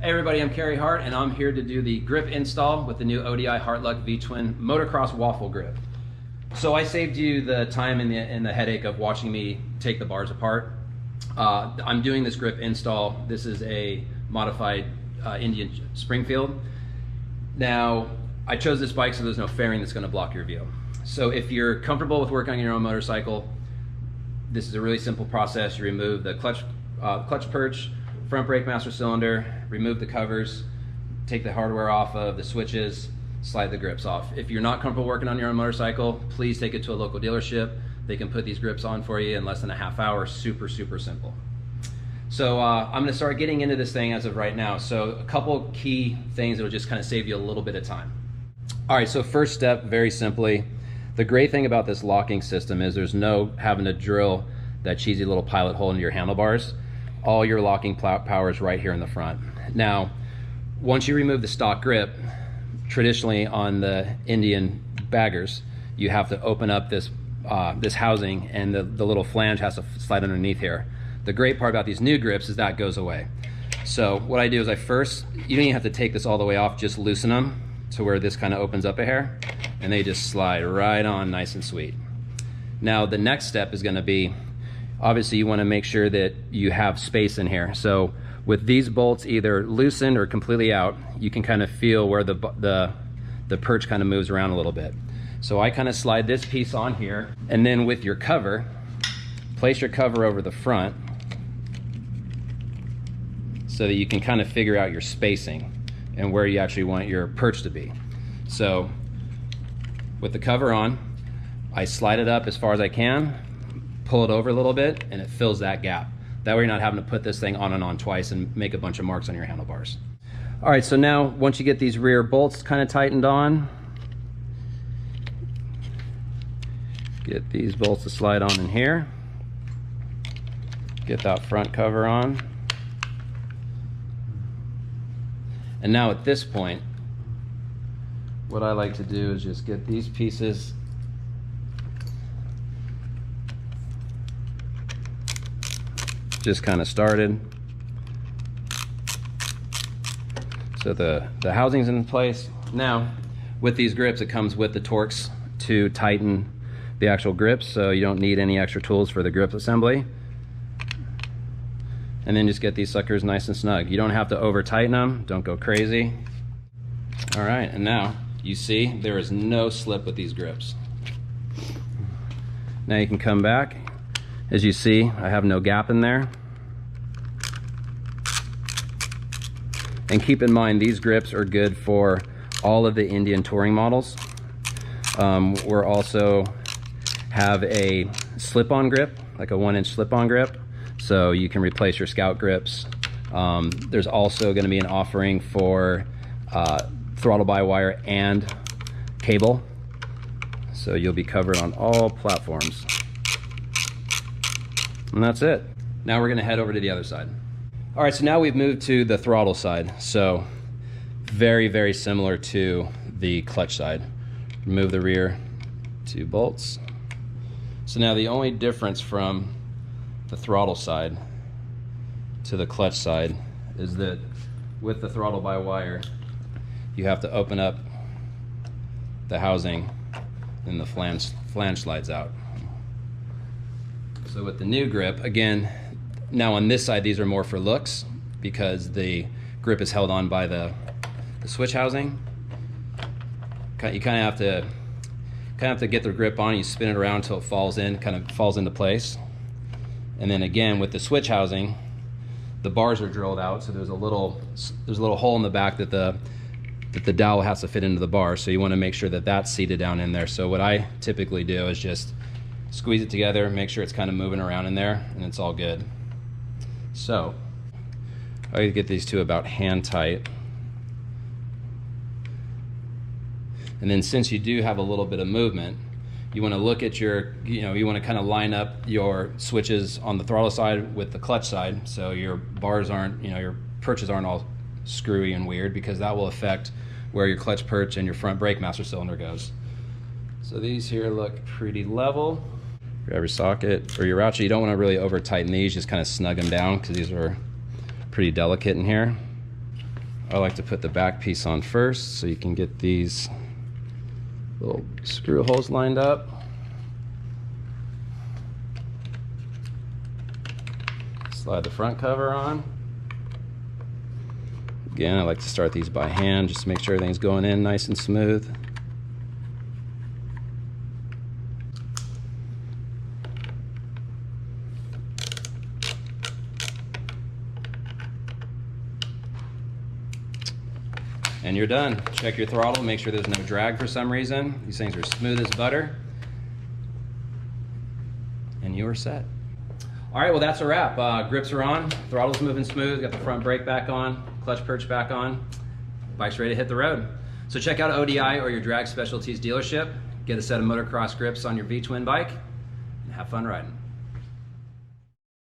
Hey everybody, I'm Carey Hart and I'm here to do the grip install with the new ODI Heartluck V-Twin Motocross Waffle Grip. So I saved you the time and the headache of watching me take the bars apart. I'm doing this grip install. This is a modified Indian Springfield. Now, I chose this bike so there's no fairing that's going to block your view. So if you're comfortable with working on your own motorcycle, this is a really simple process. You remove the clutch perch, front brake master cylinder, remove the covers, take the hardware off of the switches, slide the grips off. If you're not comfortable working on your own motorcycle, please take it to a local dealership. They can put these grips on for you in less than a half hour. Super, super simple. So I'm gonna start getting into this thing as of right now. So a couple key things that'll just kind of save you a little bit of time. All right, so first step, very simply, the great thing about this locking system is there's no having to drill that cheesy little pilot hole into your handlebars. All your locking power is right here in the front. Now, once you remove the stock grip, traditionally on the Indian baggers, you have to open up this housing, and the little flange has to slide underneath here. The great part about these new grips is that goes away. So what I do is you don't even have to take this all the way off, just loosen them to where this kind of opens up a hair, and they just slide right on nice and sweet. Now the next step is gonna be, obviously you wanna make sure that you have space in here. So with these bolts either loosened or completely out, you can kind of feel where the perch kind of moves around a little bit. So I kind of slide this piece on here, and then with your cover, place your cover over the front so that you can kind of figure out your spacing and where you actually want your perch to be. So with the cover on, I slide it up as far as I can, pull it over a little bit, and it fills that gap. That way you're not having to put this thing on and on twice and make a bunch of marks on your handlebars. All right, so now once you get these rear bolts kind of tightened on, get these bolts to slide on in here, get that front cover on. And now at this point, what I like to do is just get these pieces just kind of started. So the housing's in place. Now, with these grips, it comes with the Torx to tighten the actual grips, so you don't need any extra tools for the grip assembly. And then just get these suckers nice and snug. You don't have to over tighten them, don't go crazy. All right, and now you see there is no slip with these grips. Now you can come back. As you see, I have no gap in there. And keep in mind, these grips are good for all of the Indian touring models. We're also have a slip-on grip, like a 1-inch slip-on grip, so you can replace your Scout grips. There's also going to be an offering for throttle-by-wire and cable, so you'll be covered on all platforms. And that's it. Now we're going to head over to the other side. All right, so now we've moved to the throttle side. So very, very similar to the clutch side. Remove the rear 2 bolts. So now the only difference from the throttle side to the clutch side is that with the throttle by wire, you have to open up the housing and the flange slides out. So with the new grip, again, now on this side, these are more for looks because the grip is held on by the switch housing. You kind of have to get the grip on. You spin it around until it falls in, kind of falls into place. And then again, with the switch housing, the bars are drilled out, so there's a little hole in the back that the dowel has to fit into the bar. So you want to make sure that that's seated down in there. So what I typically do is just squeeze it together, make sure it's kind of moving around in there, and it's all good. So I get these two about hand tight. And then since you do have a little bit of movement, you want to look at your, you want to kind of line up your switches on the throttle side with the clutch side, so your bars aren't, your perches aren't all screwy and weird, because that will affect where your clutch perch and your front brake master cylinder goes. So these here look pretty level. Grab your socket or your ratchet. You don't want to really over tighten these, just kind of snug them down because these are pretty delicate in here. I like to put the back piece on first so you can get these little screw holes lined up. Slide the front cover on. Again, I like to start these by hand just to make sure everything's going in nice and smooth. And you're done. Check your throttle, make sure there's no drag for some reason. These things are smooth as butter. And you are set. All right, well that's a wrap. Grips are on, throttle's moving smooth, got the front brake back on, clutch perch back on, bike's ready to hit the road. So check out ODI or your Drag Specialties dealership, get a set of motocross grips on your V-twin bike, and have fun riding.